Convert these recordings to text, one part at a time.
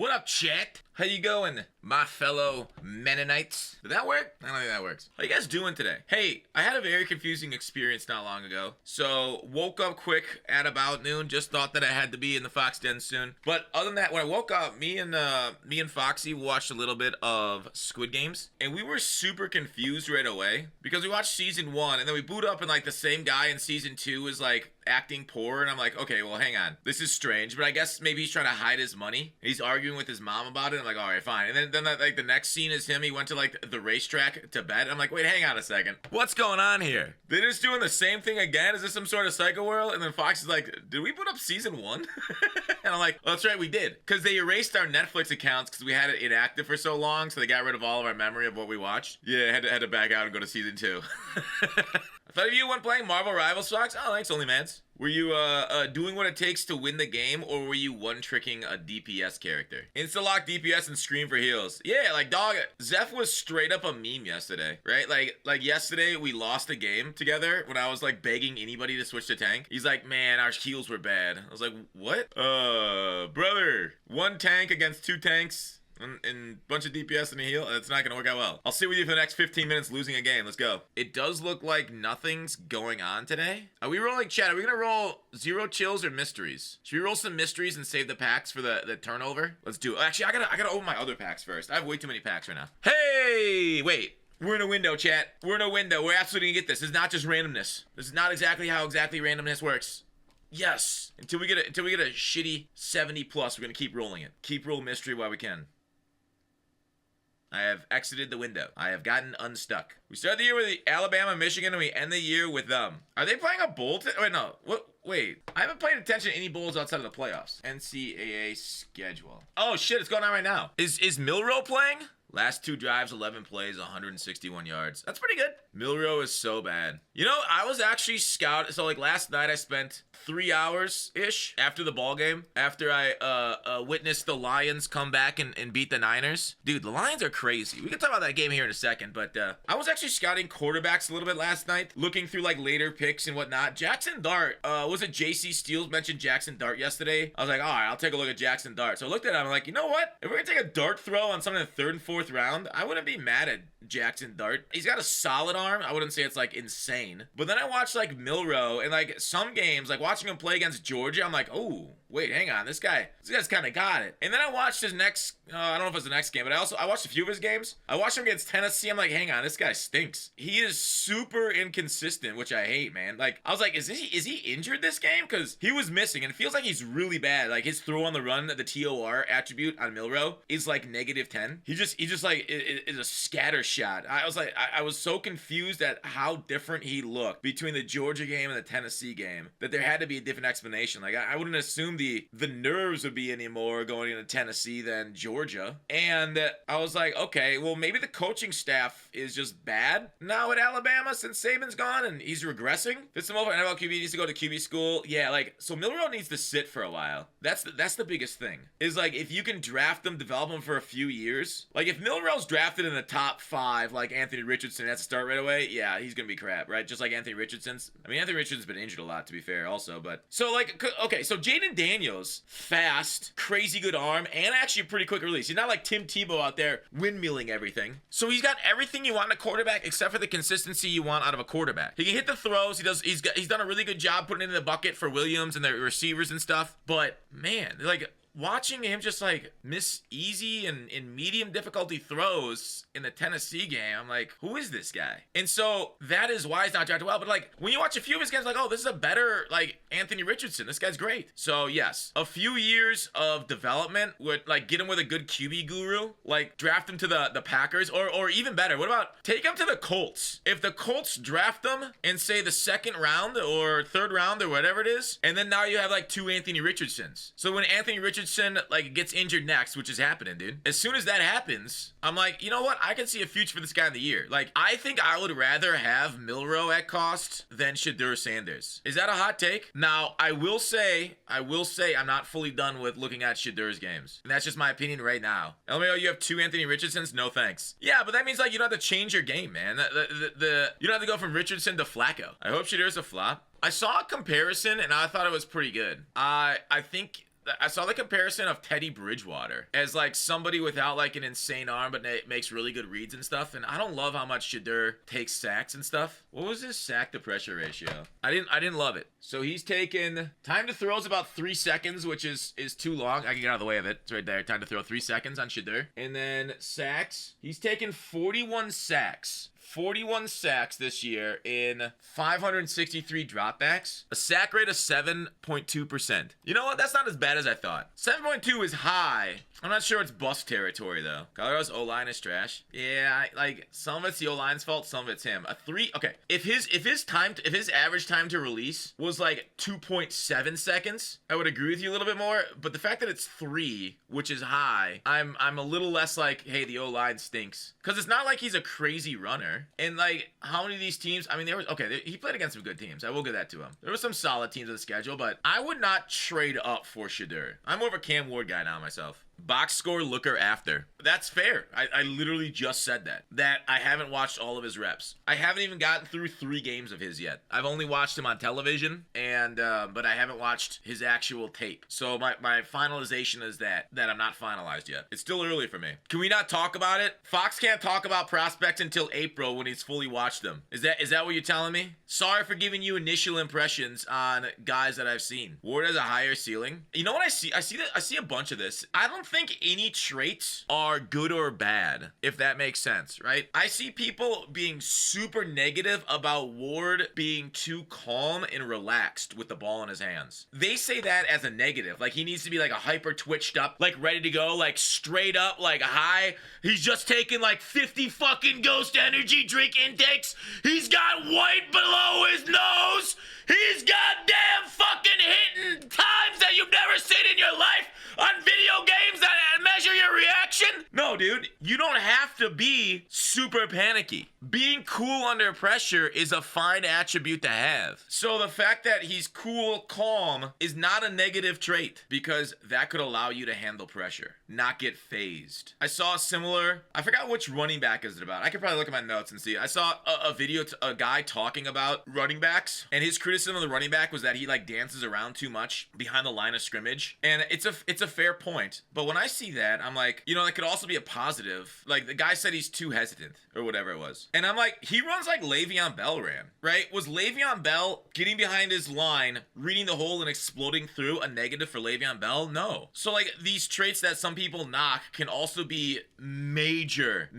What up, chat? How you going, my fellow Mennonites? Did that work? I don't think that works. How you guys doing today? Hey, I had a very confusing experience not long ago. So, woke up quick at about noon. Just thought that I had to be in the Fox Den soon. But other than that, when I woke up, me and Foxy watched a little bit of Squid Games. And we were super confused right away. Because we watched season 1, and then we boot up and like the same guy in season 2 is like acting poor, and I'm like, okay, well, hang on, this is strange, but I guess maybe he's trying to hide his money. He's arguing with his mom about it. I'm like, all right, fine. And then like the next scene is him. He went to like the racetrack to bet. I'm like, wait, hang on a second, what's going on here? They're just doing the same thing again. Is this some sort of psycho world? And then Fox is like, did we put up season 1? And I'm like, well, that's right, we did, because they erased our Netflix accounts because we had it inactive for so long, so they got rid of all of our memory of what we watched. Yeah, had to back out and go to season 2. I thought of you when playing Marvel Rivals, Fox. Oh, thanks, Only Mans. Were you doing what it takes to win the game, or were you one-tricking a DPS character? Insta-lock DPS and scream for heals. Yeah, like, dog, Zeph was straight up a meme yesterday, right? Like yesterday, we lost a game together when I was, like, begging anybody to switch to tank. He's like, man, our heals were bad. I was like, what? Brother, 1 tank against 2 tanks. And bunch of DPS and a heal, it's not gonna work out well. I'll sit with you for the next 15 minutes losing a game. Let's go. It does look like nothing's going on today. Are we rolling, chat? Are we gonna roll 0 chills or mysteries? Should we roll some mysteries and save the packs for the turnover? Let's do it. Actually, I gotta open my other packs first. I have way too many packs right now. Hey, wait. We're in a window, chat. We're in a window. We're absolutely gonna get this. This is not just randomness. This is not exactly how randomness works. Yes. Until we get a shitty 70 plus, we're gonna keep rolling it. Keep rolling mystery while we can. I have exited the window. I have gotten unstuck. We start the year with Alabama, Michigan, and we end the year with them. Are they playing a bowl? Wait, no. What? Wait. I haven't paid attention to any bowls outside of the playoffs. NCAA schedule. Oh, shit. It's going on right now. Is Milrow playing? Last 2 drives, 11 plays, 161 yards. That's pretty good. Milrow is so bad. You know, I was actually scouted. So, like, last night I spent 3 hours-ish after the ball game, after I witnessed the Lions come back and beat the Niners. Dude, the Lions are crazy. We can talk about that game here in a second, but I was actually scouting quarterbacks a little bit last night, looking through, like, later picks and whatnot. Jackson Dart, was it JC Steele mentioned Jackson Dart yesterday? I was like, all right, I'll take a look at Jackson Dart. So I looked at him, I'm like, you know what? If we're going to take a dart throw on someone in the 3rd and 4th round, I wouldn't be mad at Jackson Dart. He's got a solid arm. I wouldn't say it's like insane. But then I watched like Milrow, and like some games, like watching him play against Georgia, I'm like, oh, wait, hang on. This guy's kind of got it. And then I watched his next, I don't know if it was the next game, but I watched a few of his games. I watched him against Tennessee. I'm like, hang on, this guy stinks. He is super inconsistent, which I hate, man. Like, I was like, is he injured this game? Because he was missing, and it feels like he's really bad. Like, his throw on the run, the TOR attribute on Milrow is like -10. He just like is a scatter shot. I was like, I was so confused at how different he looked between the Georgia game and the Tennessee game that there had to be a different explanation. Like, I wouldn't assume the nerves would be any more going into Tennessee than Georgia. And I was like, okay, well, maybe the coaching staff is just bad now at Alabama since Saban's gone and he's regressing. There's some over NFL QB needs to go to QB school. Yeah, like, so Milrow needs to sit for a while. That's the biggest thing. Is like, if you can draft them, develop them for a few years. Like, if Milrow's drafted in the top 5, like Anthony Richardson has to start right away, yeah, he's gonna be crap, right? Just like Anthony Richardson's. I mean, Anthony Richardson's been injured a lot, to be fair, also, but so like, okay, so Jaden Daniels, fast, crazy good arm, and actually a pretty quick release. He's not like Tim Tebow out there windmilling everything. So he's got everything you want in a quarterback except for the consistency you want out of a quarterback. He can hit the throws. He's done a really good job putting it in the bucket for Williams and the receivers and stuff. But man, like, watching him just like miss easy and in medium difficulty throws in the Tennessee game, I'm like, who is this guy? And so that is why he's not drafted well. But like, when you watch a few of his games, like, oh, this is a better like Anthony Richardson. This guy's great. So yes, a few years of development would like get him with a good QB guru, like draft him to the Packers, or even better, what about take him to the Colts? If the Colts draft him in say the 2nd round or 3rd round or whatever it is, and then now you have like 2 Anthony Richardsons. So when Anthony Richardson like gets injured next, which is happening, dude, as soon as that happens, I'm like, you know what? I can see a future for this guy in the year. Like, I think I would rather have Milrow at cost than Shadur Sanders. Is that a hot take? Now, I will say I'm not fully done with looking at Shadur's games. And that's just my opinion right now. LMAO, you have 2 Anthony Richardsons? No thanks. Yeah, but that means like you don't have to change your game, man. You don't have to go from Richardson to Flacco. I hope Shadur's a flop. I saw a comparison and I thought it was pretty good. I think I saw the comparison of Teddy Bridgewater as like somebody without like an insane arm, but makes really good reads and stuff. And I don't love how much Shedeur takes sacks and stuff. What was his sack to pressure ratio? I didn't love it. So he's taken time to throw is about 3 seconds, which is too long. I can get out of the way of it. It's right there. Time to throw 3 seconds on Shedeur. And then sacks. He's taken 41 sacks. 41 sacks this year in 563 dropbacks. A sack rate of 7.2%. You know what? That's not as bad as I thought. 7.2 is high. I'm not sure it's bust territory, though. Colorado's O-line is trash. Yeah, like, some of it's the O-line's fault, some of it's him. Okay. If his average time to release was like 2.7 seconds, I would agree with you a little bit more. But the fact that it's 3, which is high, I'm a little less like, hey, the O-line stinks. Because it's not like he's a crazy runner. And like, how many of these teams? I mean, he played against some good teams. I will give that to him. There were some solid teams on the schedule, but I would not trade up for Shedeur. I'm more of a Cam Ward guy now myself. Box score looker after. That's fair. I literally just said that I haven't watched all of his reps. I haven't even gotten through 3 games of his yet. I've only watched him on television, and but I haven't watched his actual tape. So my finalization is that I'm not finalized yet. It's still early for me. Can we not talk about it? Fox can't talk about prospects until April when he's fully watched them. Is that what you're telling me? Sorry for giving you initial impressions on guys that I've seen. Ward has a higher ceiling. You know what I see? I see a bunch of this. I don't think any traits are good or bad, if that makes sense, right? I see people being super negative about Ward being too calm and relaxed with the ball in his hands. They say that as a negative, like he needs to be like a hyper twitched up, like ready to go, like straight up, like high. He's just taking like 50 fucking Ghost energy drink intakes. He's got white below his nose. He's goddamn fucking hitting times that you've never seen in your life on video games that measure your reaction. No, dude, you don't have to be super panicky. Being cool under pressure is a fine attribute to have. So the fact that he's cool, calm is not a negative trait because that could allow you to handle pressure, not get phased. I saw a similar, I forgot which running back is it about. I could probably look at my notes and see. I saw a video, a guy talking about running backs, and his criticism of the running back was that he like dances around too much behind the line of scrimmage. And it's a fair point. But when I see that, I'm like, you know, that could also be a positive. Like the guy said he's too hesitant or whatever it was. And I'm like, he runs like Le'Veon Bell ran, right? Was Le'Veon Bell getting behind his line, reading the hole and exploding through a negative for Le'Veon Bell? No. So like these traits that some people knock can also be major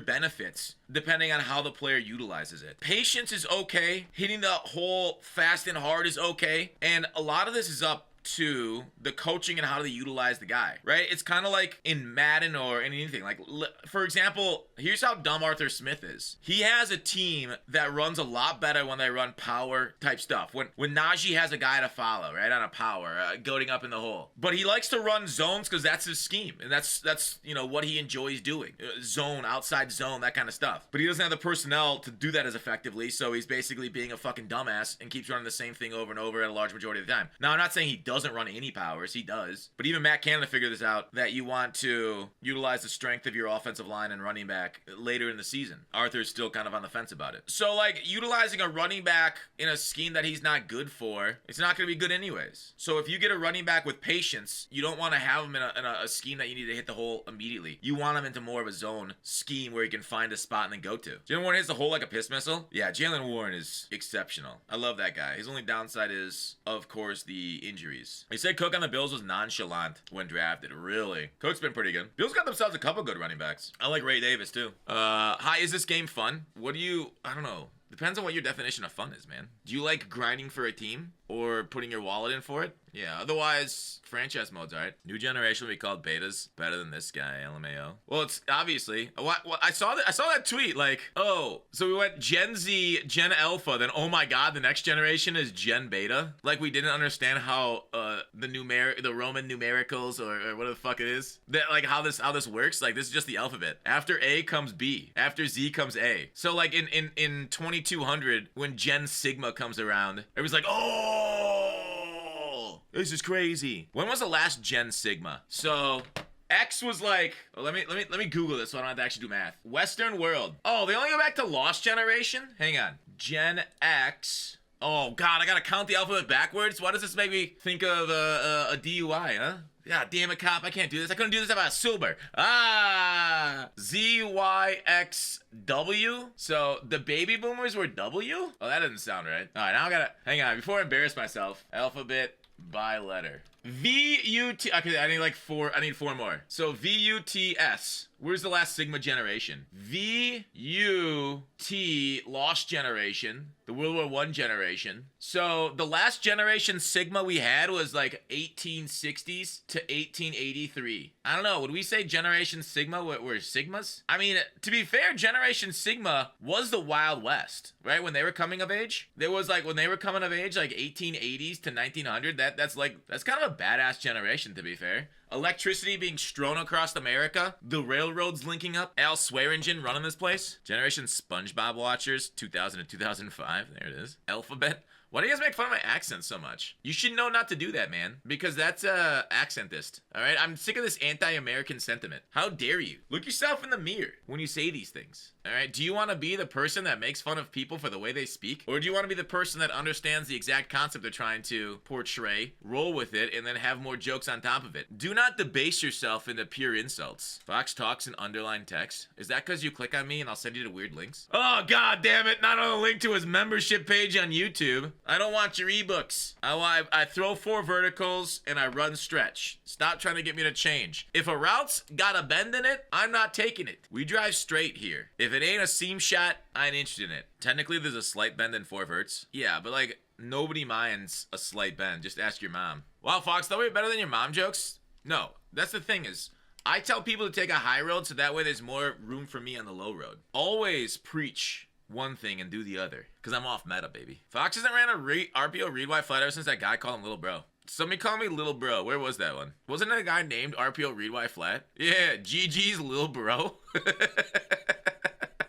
benefits depending on how the player utilizes it. Patience is okay. Hitting the hole fast and hard is okay. And a lot of this is up to the coaching and how to utilize the guy, right? It's kind of like in Madden or anything. Like, for example, here's how dumb Arthur Smith is. He has a team that runs a lot better when they run power type stuff. When Najee has a guy to follow, right, on a power, goading up in the hole. But he likes to run zones because that's his scheme. And that's you know, what he enjoys doing. Zone, outside zone, that kind of stuff. But he doesn't have the personnel to do that as effectively, so he's basically being a fucking dumbass and keeps running the same thing over and over at a large majority of the time. Now, I'm not saying he doesn't run any powers, he does, but even Matt Canada figured this out, that you want to utilize the strength of your offensive line and running back later in the season. Arthur's still kind of on the fence about it. So like utilizing a running back in a scheme that he's not good for, it's not going to be good anyways. So if you get a running back with patience, you don't want to have him in a scheme that you need to hit the hole immediately. You want him into more of a zone scheme where he can find a spot and then go to. Jalen Warren hits the hole like a piss missile. Yeah, Jalen Warren is exceptional. I love that guy. His only downside is, of course, the injuries. He said Cook on the Bills was nonchalant when drafted. Really? Cook's been pretty good. Bills got themselves a couple good running backs. I like Ray Davis, too. Hi, is this game fun? I don't know. Depends on what your definition of fun is, man. Do you like grinding for a team or putting your wallet in for it? Yeah, otherwise, franchise mode's alright. New generation will be called betas. Better than this guy, LMAO. Well, it's obviously. I saw that tweet, like, oh, so we went Gen Z, Gen Alpha, then oh my god, the next generation is Gen Beta? Like we didn't understand how the Roman numericals or whatever the fuck it is. That like how this works. Like this is just the alphabet. After A comes B. After Z comes A. So like in 2200, when Gen Sigma comes around, it was like, oh, this is crazy. When was the last Gen Sigma? So X was like, oh, let me Google this so I don't have to actually do math. Western world. Oh, they only go back to Lost Generation? Hang on. Gen X. Oh, God, I gotta count the alphabet backwards? Why does this make me think of a DUI, huh? God damn it, cop, I can't do this. I couldn't do this if I was sober. ZYXW? So, the baby boomers were W? Oh, that doesn't sound right. Alright, now I gotta, hang on, before I embarrass myself, alphabet by letter. VUT, okay, I need four more. So, VUTS. Where's the last Sigma generation? VUT, lost generation. The World War I generation. So the last generation Sigma we had was like 1860s to 1883. I don't know, would we say Generation Sigma were Sigmas? I mean, to be fair, Generation Sigma was the Wild West, right? When they were coming of age. There was like, when they were coming of age, like 1880s to 1900, that's kind of a badass generation, to be fair. Electricity being strewn across America, the railroads linking up, Al Swearingen running this place. Generation SpongeBob watchers, 2000 to 2005, there it is. Alphabet. Why do you guys make fun of my accent so much? You should know not to do that, man, because that's accentist, all right? I'm sick of this anti-American sentiment. How dare you? Look yourself in the mirror when you say these things, all right? Do you want to be the person that makes fun of people for the way they speak? Or do you want to be the person that understands the exact concept they're trying to portray, roll with it, and then have more jokes on top of it? Do not debase yourself into pure insults. Fox talks in underlined text. Is that because you click on me and I'll send you to weird links? Oh, God damn it, not on a link to his membership page on YouTube. I don't want your ebooks. I throw 4 verticals and I run stretch. Stop trying to get me to change. If a route's got a bend in it, I'm not taking it. We drive straight here. If it ain't a seam shot, I ain't interested in it. Technically, there's a slight bend in 4 verts. Yeah, but like, nobody minds a slight bend. Just ask your mom. Wow, Fox, thought we were better than your mom jokes? No, that's the thing is, I tell people to take a high road so that way there's more room for me on the low road. Always preach one thing and do the other, because I'm off meta, baby. Fox hasn't ran a RPO read wide flat ever since that guy called him Little Bro. Somebody called me Little Bro. Where was that one? Wasn't there a guy named RPO read wide flat? Yeah, GG's Little Bro.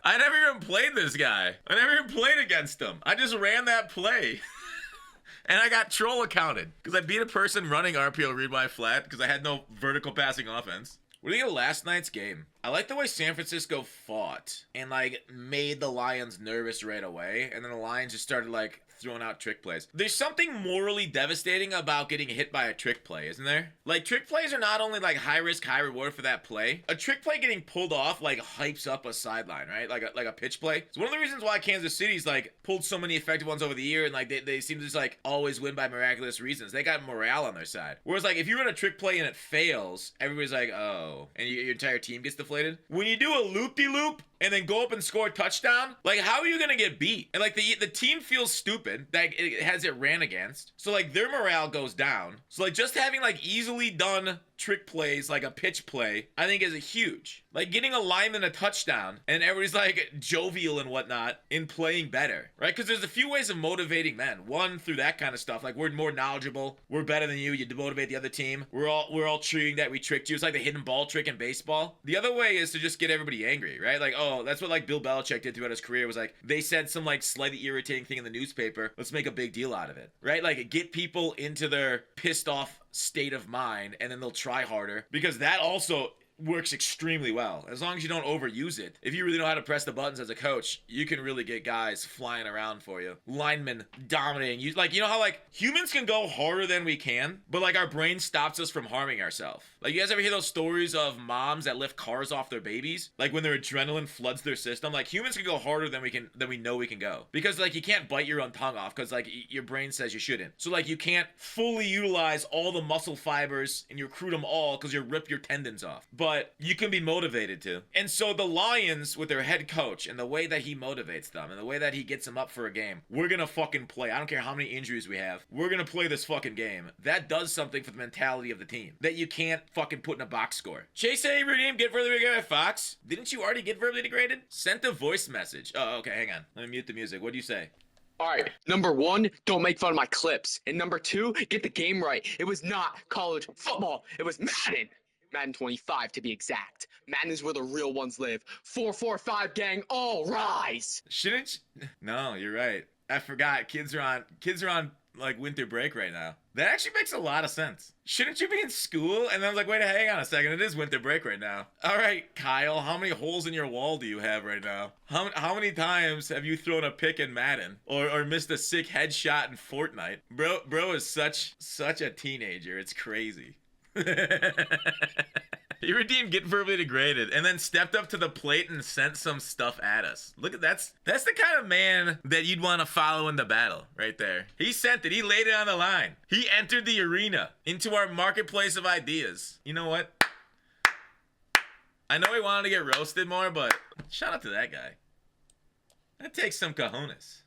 I never even played this guy. I never even played against him. I just ran that play. And I got troll accounted because I beat a person running RPO read wide flat because I had no vertical passing offense. What do you think of last night's game? I like the way San Francisco fought and like made the Lions nervous right away, and then the Lions just started like throwing out trick plays. There's something morally devastating about getting hit by a trick play, isn't there? Like, trick plays are not only like high risk, high reward for that play. A trick play getting pulled off like hypes up a sideline, right? Like a pitch play. It's one of the reasons why Kansas City's like pulled so many effective ones over the year, and like they seem to just like always win by miraculous reasons. They got morale on their side. Whereas like if you run a trick play and it fails, everybody's like, oh, and your entire team gets deflated. When you do a loop-de-loop and then go up and score a touchdown, like, how are you gonna get beat? And like the team feels stupid that it has it ran against, so like their morale goes down. So like just having like easily done trick plays like a pitch play, I think is a huge. Like getting a lineman a touchdown and everybody's like jovial and whatnot in playing better, right? Because there's a few ways of motivating men. One, through that kind of stuff, like we're more knowledgeable, we're better than you demotivate the other team. We're all treating that we tricked you. It's like the hidden ball trick in baseball. The other way is to just get everybody angry, right? Like, oh, that's what like Bill Belichick did throughout his career, was like they said some like slightly irritating thing in the newspaper, let's make a big deal out of it, right? Like get people into their pissed off state of mind, and then they'll try harder, because that also works extremely well. As long as you don't overuse it. If you really know how to press the buttons as a coach, you can really get guys flying around for you. Linemen dominating you. Like, you know how like humans can go harder than we can, but like our brain stops us from harming ourselves. Like, you guys ever hear those stories of moms that lift cars off their babies? Like when their adrenaline floods their system. Like, humans can go harder than we know we can go. Because like you can't bite your own tongue off because like your brain says you shouldn't. So like you can't fully utilize all the muscle fibers and you recruit them all because you rip your tendons off. But you can be motivated to. And so the Lions, with their head coach and the way that he motivates them and the way that he gets them up for a game, we're gonna fucking play. I don't care how many injuries we have. We're gonna play this fucking game. That does something for the mentality of the team that you can't fucking put in a box score. Chase A. Redeem, get verbally degraded by Fox. Didn't you already get verbally degraded? Sent a voice message. Oh, okay, hang on. Let me mute the music. What do you say? All right, number 1, don't make fun of my clips. And number 2, get the game right. It was not college football. It was Madden. Madden 25 to be exact. Madden is where the real ones live. 445 gang, all rise. Shouldn't you? No, you're right. I forgot. Kids are on like winter break right now. That actually makes a lot of sense. Shouldn't you be in school? And then I was like, wait, hang on a second. It is winter break right now. All right, Kyle, how many holes in your wall do you have right now? How many times have you thrown a pick in Madden or missed a sick headshot in Fortnite? Bro is such a teenager. It's crazy. He redeemed Get Verbally Degraded and then stepped up to the plate and sent some stuff at us. Look at that's the kind of man that you'd want to follow in the battle right there. He sent it. He laid it on the line. He entered the arena into our marketplace of ideas. You know what? I know he wanted to get roasted more, but shout out to that guy. That takes some cojones.